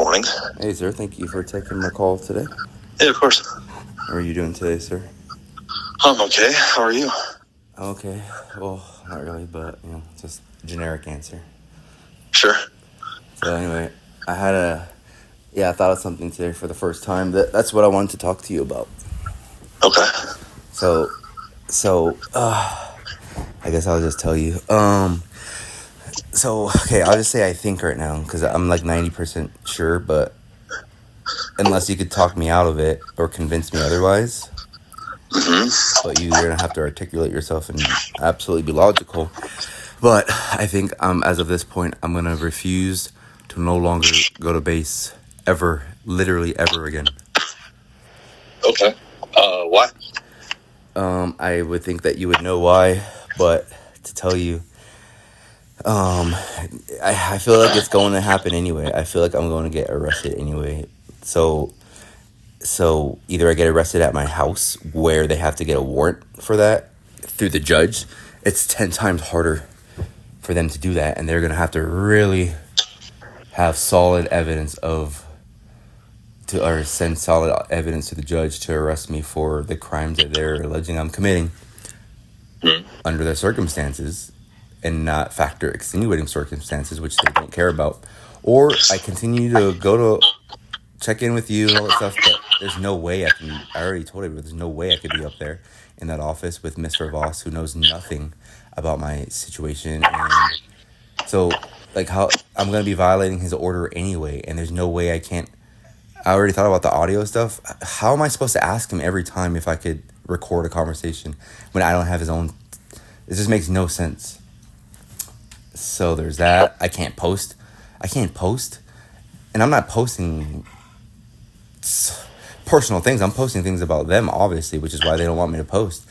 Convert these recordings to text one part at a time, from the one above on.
morning. Hey, sir. Thank you for taking my call today. Yeah, of course. How are you doing today, sir? I'm okay. How are you? Okay. Well, not really, but, just a generic answer. Sure. So, anyway, I thought of something today for the first time. That's what I wanted to talk to you about. Okay. So, I guess I'll just tell you. Okay, I'll just say I think right now, because I'm like 90% sure, but unless you could talk me out of it or convince me otherwise, but you're going to have to articulate yourself and absolutely be logical. But I think as of this point, I'm going to refuse to no longer go to base ever, literally ever again. Okay. Why? I would think that you would know why, but to tell you, I feel like it's going to happen anyway. I feel like I'm going to get arrested anyway. So either I get arrested at my house where they have to get a warrant for that through the judge. It's 10 times harder for them to do that, and they're going to have to really have solid evidence or send solid evidence to the judge to arrest me for the crimes that they're alleging I'm committing under the circumstances, and not factor extenuating circumstances, which they don't care about. Or I continue to go to check in with you and all that stuff, but there's no way I already told you, but there's no way I could be up there in that office with Mr. Voss, who knows nothing about my situation. And so, how I'm going to be violating his order anyway, and there's no way I already thought about the audio stuff. How am I supposed to ask him every time if I could record a conversation when I don't have his own? It just makes no sense. So there's that. I can't post. And I'm not posting personal things. I'm posting things about them, obviously, which is why they don't want me to post.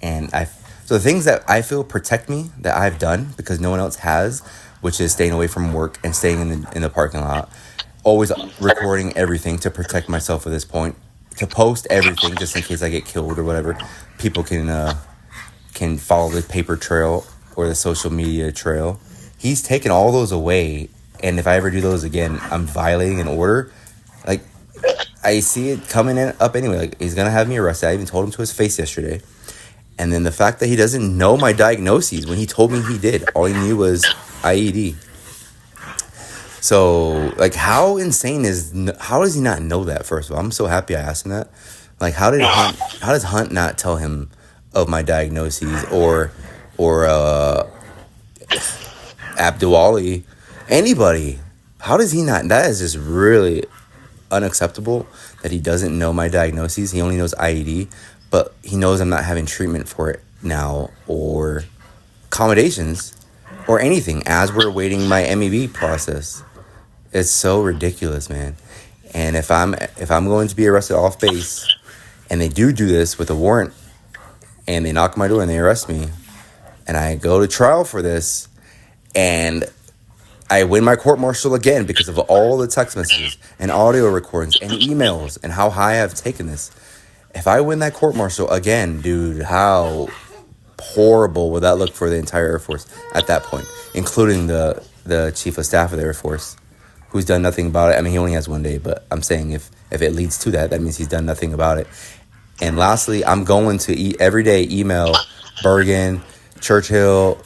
So the things that I feel protect me, that I've done because no one else has, which is staying away from work and staying in the parking lot, always recording everything to protect myself at this point, to post everything just in case I get killed or whatever. People can follow the paper trail or the social media trail. He's taken all those away, and if I ever do those again, I'm violating an order. I see it coming up anyway. He's gonna have me arrested. I even told him to his face yesterday. And then the fact that he doesn't know my diagnoses when he told me he did. All he knew was IED. So, how insane how does he not know that, first of all? I'm so happy I asked him that. How does Hunt not tell him of my diagnoses, or AWOL, anybody? How does he not? That is just really unacceptable that he doesn't know my diagnoses. He only knows IED, but he knows I'm not having treatment for it now, or accommodations, or anything as we're waiting my MEB process. It's so ridiculous, man. And if I'm going to be arrested off base, and they do this with a warrant, and they knock on my door and they arrest me, and I go to trial for this, and I win my court-martial again because of all the text messages and audio recordings and emails and how high I've taken this. If I win that court-martial again, dude, how horrible would that look for the entire Air Force at that point, including the Chief of Staff of the Air Force, who's done nothing about it. I mean, he only has 1 day, but I'm saying if it leads to that means he's done nothing about it. And lastly, I'm going to every day email Bergen, Churchill,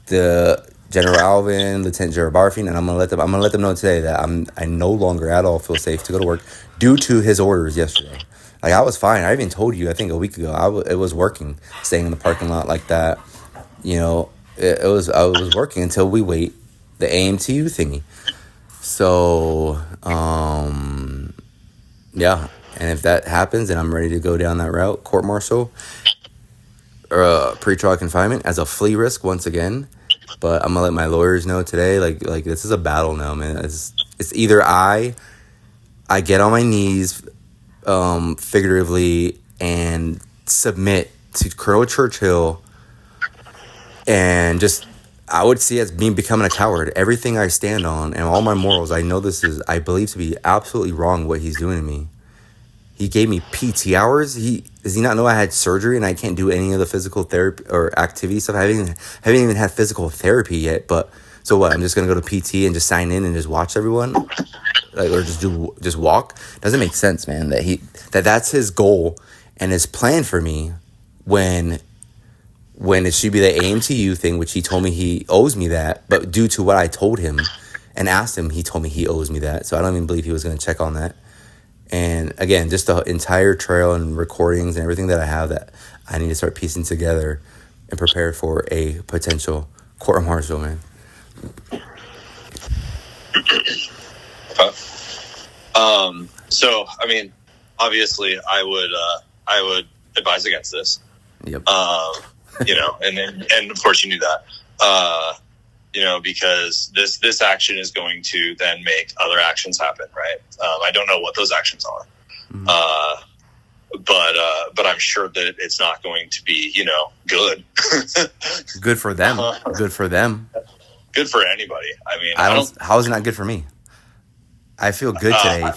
the General Alvin, Lieutenant General Barfine, and I'm gonna let them know today that I no longer at all feel safe to go to work due to his orders yesterday. I was fine. I even told you, I think a week ago, it was working, staying in the parking lot like that. I was working until we wait the AMTU thingy. So, yeah. And if that happens, then I'm ready to go down that route, court-martial, or pretrial confinement as a flea risk once again. But I'm gonna let my lawyers know today, this is a battle now, man. It's either I get on my knees, figuratively, and submit to Colonel Churchill, and just, I would see it as becoming a coward. Everything I stand on and all my morals, I believe to be absolutely wrong what he's doing to me. He gave me PT hours. Does he not know I had surgery and I can't do any of the physical therapy or activity stuff? I haven't even had physical therapy yet. But so what? I'm just gonna go to PT and just sign in and just watch everyone? like, or just walk, doesn't make sense, man. That's his goal and his plan for me when it should be the AMTU thing, which he told me he owes me that, but due to what I told him and asked him, he told me he owes me that. So I don't even believe he was going to check on that. And again, just the entire trail and recordings and everything that I have that I need to start piecing together and prepare for a potential court-martial, man. Okay. So, I mean, obviously, I would advise against this. Yep. You know, and of course you knew that. You know, because this action is going to then make other actions happen, right? I don't know what those actions are. Mm-hmm. But I'm sure that it's not going to be, you know, good. Good for them. Good for them. Good for anybody. I mean, how is it not good for me? I feel good today I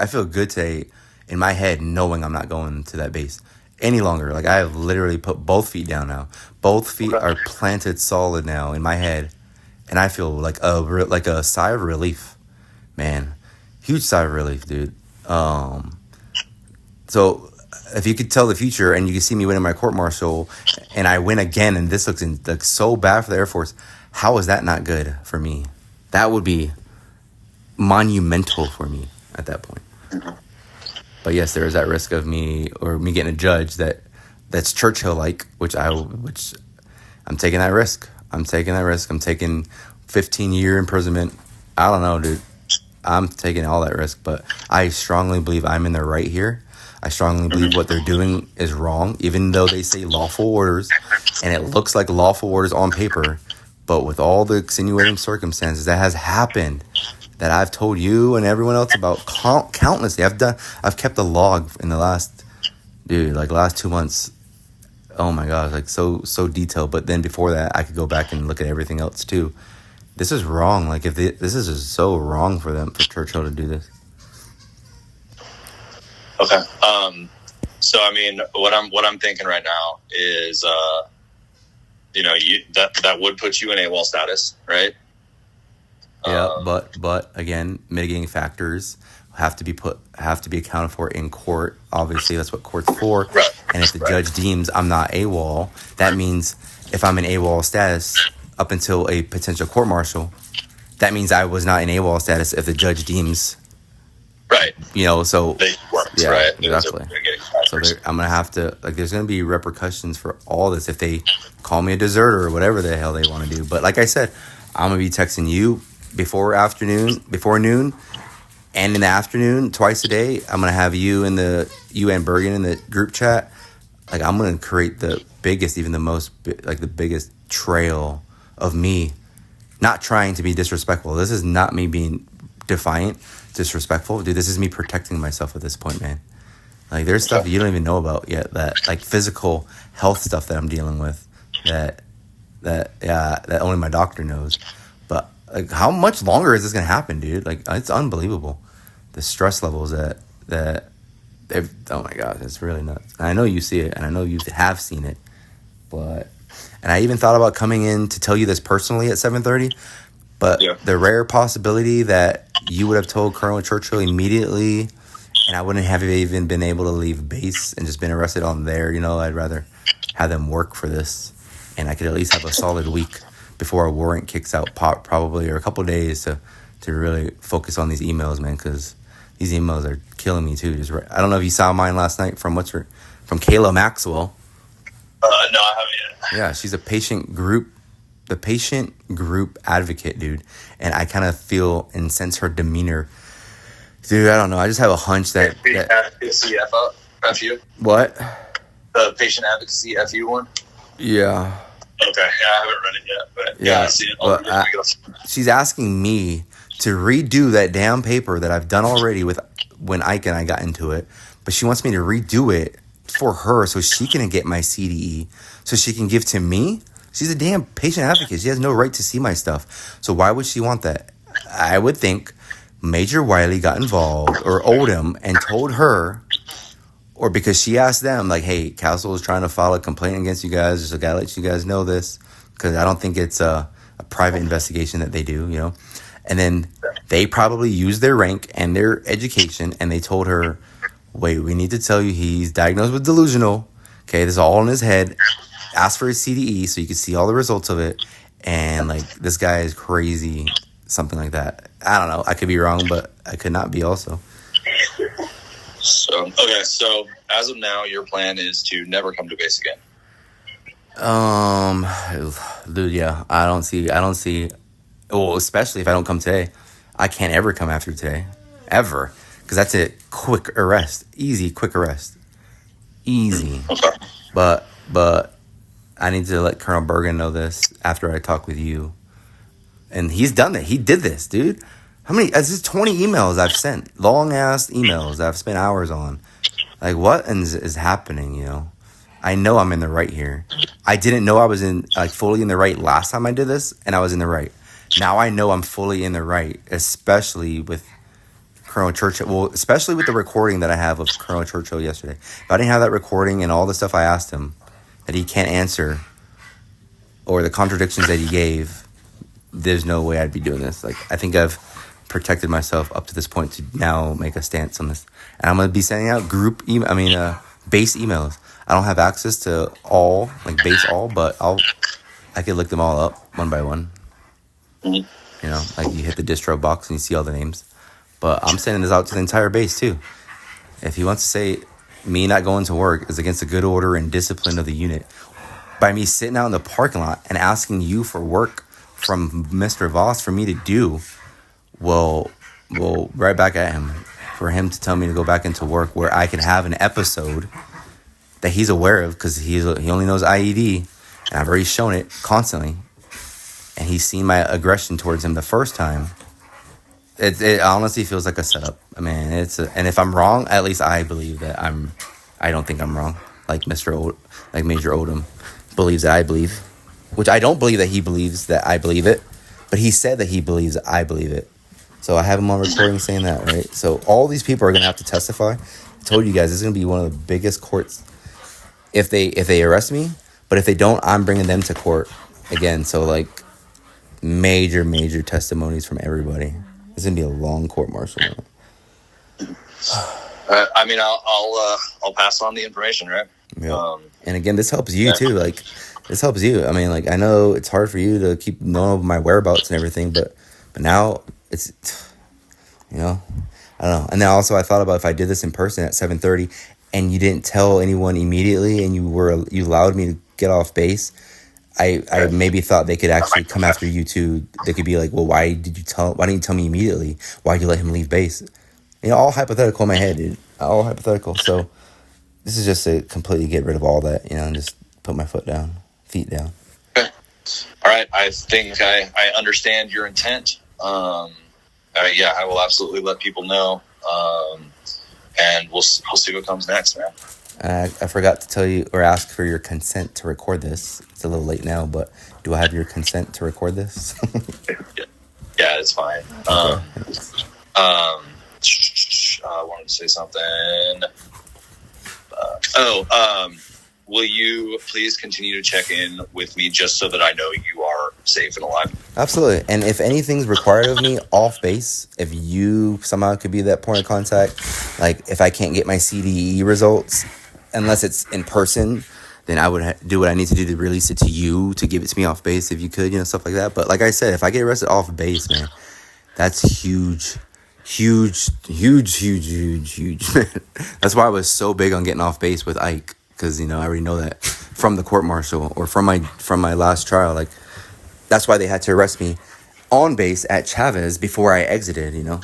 feel good today in my head knowing I'm not going to that base any longer. Like, I have literally put both feet down now. Both feet are planted solid now in my head. And I feel like a sigh of relief, man. Huge sigh of relief, dude. So if you could tell the future and you can see me winning my court-martial and I win again and this looks like so bad for the Air Force, how is that not good for me? That would be monumental for me at that point. Mm-hmm. But yes, there is that risk of me getting a judge that's Churchill-like, which I'm taking that risk. I'm taking 15-year imprisonment. I don't know, dude. I'm taking all that risk, but I strongly believe I'm in the right here. I strongly believe what they're doing is wrong, even though they say lawful orders, and it looks like lawful orders on paper. But with all the extenuating circumstances that has happened, that I've told you and everyone else about countlessly, I've kept a log in the last 2 months. Oh my gosh, like so detailed. But then before that, I could go back and look at everything else too. This is wrong. Like, this is just so wrong for Churchill to do this. Okay. So I mean, what I'm thinking right now is, you know, that would put you in AWOL status, right? Yeah, but again, mitigating factors have to be accounted for in court. Obviously, that's what court's for. Right. And if the judge deems I'm not AWOL, that means if I'm in AWOL status up until a potential court-martial, that means I was not in AWOL status if the judge deems. Right. You know, so they worked, yeah, right? Exactly. So I'm gonna have to, like, there's gonna be repercussions for all this if they call me a deserter or whatever the hell they want to do. But like I said, I'm gonna be texting you before noon, and in the afternoon twice a day. I'm gonna have you and Bergen in the group chat. Like, I'm gonna create the biggest, even the most, like, the biggest trail of me not trying to be disrespectful. This is not me being defiant, disrespectful, dude. This is me protecting myself at this point, man. Like, there's stuff you don't even know about yet, that, like, physical health stuff that I'm dealing with that only my doctor knows. But, like, how much longer is this gonna happen, dude? Like, it's unbelievable, the stress levels that oh my god, it's really nuts. And I know you see it, and I know you have seen it, and I even thought about coming in to tell you this personally at 7:30. But the rare possibility that you would have told Colonel Churchill immediately, and I wouldn't have even been able to leave base and just been arrested on there, you know, I'd rather have them work for this, and I could at least have a solid week before a warrant kicks out, probably, or a couple days to really focus on these emails, man, because these emails are killing me too. I don't know if you saw mine last night from Kayla Maxwell. No, I haven't yet. Yeah, she's the patient group advocate, dude. And I kind of feel and sense her demeanor. Dude, I don't know. I just have a hunch that advocacy FU. What? The patient advocacy FU one? Yeah. Okay. Yeah, I haven't read it yet, but yeah I see it. But she's asking me to redo that damn paper that I've done already with when Ike and I got into it. But she wants me to redo it for her so she can get my CDE, so she can give to me. She's a damn patient advocate. She has no right to see my stuff. So why would she want that? I would think Major Wiley got involved or owed him and told her, or because she asked them, like, hey, Castle is trying to file a complaint against you guys. Just gotta let you guys know this, because I don't think it's a private investigation that they do, you know. And then They probably used their rank and their education, and they told her, wait, we need to tell you he's diagnosed with delusional. Okay, this is all in his head. Ask for his CDE so you can see all the results of it. And, like, this guy is crazy, something like that. I don't know. I could be wrong, but I could not be also. So, as of now, your plan is to never come to base again. Dude, yeah, I don't see, well, especially if I don't come today. I can't ever come after today. Ever. Because that's a quick arrest. Easy, quick arrest. Easy. Okay. But I need to let Colonel Bergen know this after I talk with you. And he's done it. He did this, dude. How many? This is 20 emails I've sent. Long-ass emails that I've spent hours on. Like, what is happening, you know? I know I'm in the right here. I didn't know I was fully in the right last time I did this, and I was in the right. Now I know I'm fully in the right, especially with Colonel Churchill. Well, especially with the recording that I have of Colonel Churchill yesterday. If I didn't have that recording and all the stuff I asked him that he can't answer, or the contradictions that he gave, there's no way I'd be doing this. Like, I think I've protected myself up to this point to now make a stance on this. And I'm going to be sending out base emails. I don't have access to all, like base all, but I could look them all up one by one. Mm-hmm. You know, like you hit the distro box and you see all the names. But I'm sending this out to the entire base too. If he wants to say me not going to work is against the good order and discipline of the unit, by me sitting out in the parking lot and asking you for work from Mr. Voss for me to do, well, right back at him for him to tell me to go back into work where I can have an episode that he's aware of because he only knows IED, and I've already shown it constantly, and he's seen my aggression towards him the first time. It honestly feels like a setup. I mean, and if I'm wrong, at least I believe that I don't think I'm wrong. Like Major Odom believes that I believe, which I don't believe that he believes that I believe it, but he said that he believes that I believe it. So I have him on recording saying that, right? So all these people are gonna have to testify. I told you guys this is gonna be one of the biggest courts if they arrest me, but if they don't, I'm bringing them to court again. So like major testimonies from everybody. It's gonna be a long court martial. I mean, I'll pass on the information, right? Yeah. And again, this helps you too. Like, this helps you. I mean, like, I know it's hard for you to keep knowing my whereabouts and everything, but now it's, you know, I don't know. And then also, I thought about if I did this in person at 7:30, and you didn't tell anyone immediately, and you allowed me to get off base. I maybe thought they could actually come after you too. They could be like, well, why didn't you tell me immediately? Why did you let him leave base? You know, all hypothetical in my head, dude. All hypothetical. So this is just to completely get rid of all that, you know, and just put my feet down. Okay. All right. I think I understand your intent. Yeah, I will absolutely let people know. And we'll see what comes next, man. I forgot to tell you or ask for your consent to record this. It's a little late now, but do I have your consent to record this? Yeah, it's fine. Okay. I wanted to say something. Will you please continue to check in with me just so that I know you are safe and alive? Absolutely. And if anything's required of me off base, if you somehow could be that point of contact, like if I can't get my CDE results, unless it's in person, then I would do what I need to do to release it to you, to give it to me off base if you could, you know, stuff like that. But like I said, if I get arrested off base, man, that's huge. That's why I was so big on getting off base with Ike, because, you know, I already know that from the court martial or from my last trial. Like, that's why they had to arrest me on base at Chavez before I exited, you know?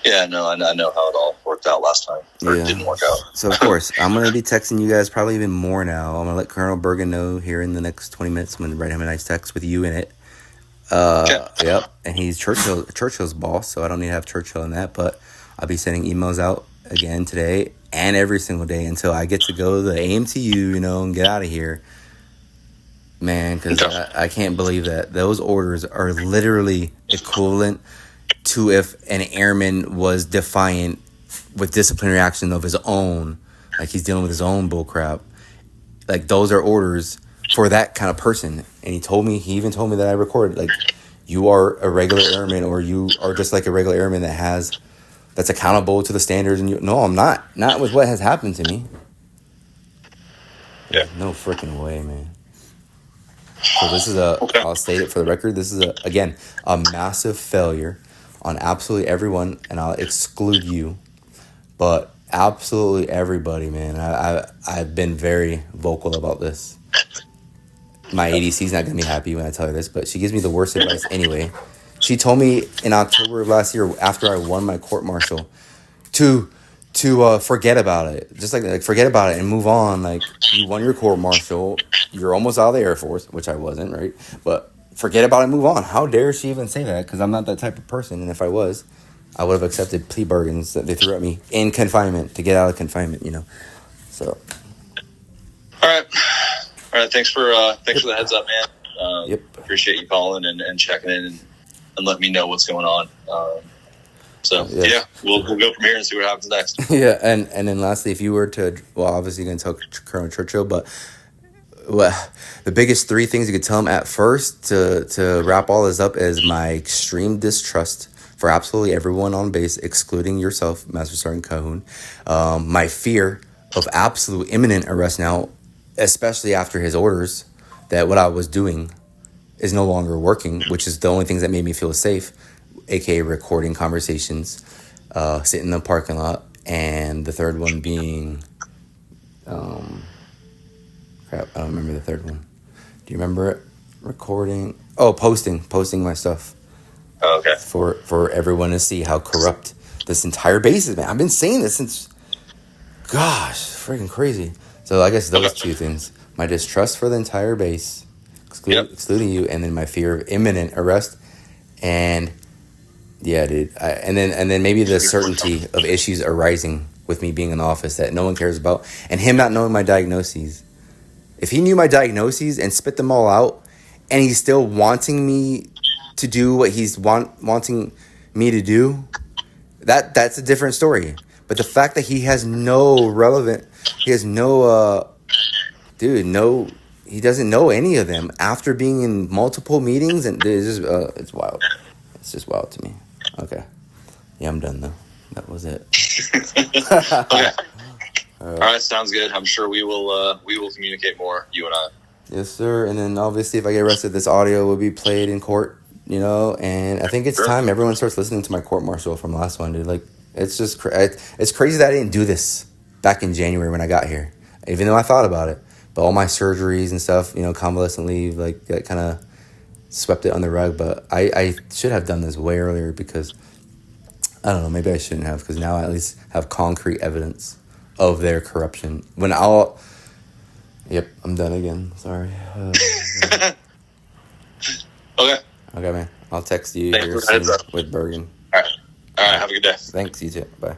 Yeah, no, I know how it all worked out last time. Or it didn't work out. So, of course, I'm going to be texting you guys probably even more now. I'm going to let Colonel Bergen know here in the next 20 minutes. I'm going to write him a nice text with you in it. Yep. And he's Churchill's boss, so I don't need to have Churchill in that. But I'll be sending emails out again today and every single day until I get to go to the AMTU, you know, and get out of here. Man, because I can't believe that those orders are literally equivalent to if an airman was defiant with disciplinary action of his own, like he's dealing with his own bullcrap. Like, those are orders for that kind of person. And he even told me that I recorded, like, you are a regular airman, or you are just like a regular airman that's accountable to the standards. And no, I'm not with what has happened to me. Yeah. No freaking way, man. So this is Okay. I'll state it for the record, this is again a massive failure on absolutely everyone, and I'll exclude you, but absolutely everybody, man. I've been very vocal about this. My ADC's not gonna be happy when I tell her this, but she gives me the worst advice anyway. She told me in October of last year, after I won my court martial, to forget about it. Just like forget about it and move on. Like, you won your court martial, you're almost out of the Air Force, which I wasn't, right? But forget about it and move on. How dare she even say that? Because I'm not that type of person, and if I was, I would have accepted plea bargains that they threw at me in confinement to get out of confinement, you know. So. All right. Thanks for the heads up, man. Yep. Appreciate you calling and checking in and letting me know what's going on. So Yeah. we'll go from here and see what happens next. Yeah, and then lastly, if you were to, well, obviously you're going to tell Colonel Churchill, but the biggest three things you could tell him at first to wrap all this up is my extreme distrust for absolutely everyone on base, excluding yourself, Master Sergeant Cahoon. My fear of absolute imminent arrest now, especially after his orders that what I was doing is no longer working, which is the only things that made me feel safe, aka recording conversations, sit in the parking lot, and the third one being, crap, I don't remember the third one. Do you remember it? Recording. Oh, posting my stuff. Oh, okay. For everyone to see how corrupt this entire base is, man. I've been saying this since, gosh, freaking crazy. So I guess those two things: my distrust for the entire base, excluding you, and then my fear of imminent arrest, and yeah, dude. And then maybe the certainty of issues arising with me being in the office that no one cares about, and him not knowing my diagnoses. If he knew my diagnoses and spit them all out, and he's still wanting me to do what he's wanting me to do, that's a different story. But the fact that he has no he doesn't know any of them after being in multiple meetings, and it's wild. It's just wild to me. Okay, yeah, I'm done though. That was it. Okay. All right, sounds good. I'm sure we will communicate more, you and I. Yes, sir. And then obviously, if I get arrested, this audio will be played in court, you know. And I think it's time everyone starts listening to my court martial from last one, dude. Like, it's just it's crazy that I didn't do this back in January when I got here, even though I thought about it. But all my surgeries and stuff, you know, convalescent leave, like, that kind of swept it on the rug. But I should have done this way earlier, because I don't know, maybe I shouldn't have, because now I at least have concrete evidence of their corruption. Yep, I'm done again. Sorry. Okay, man. I'll text you Thanks here for the heads soon up. with Bergen. All right. Have a good day. Thanks, you too. Bye.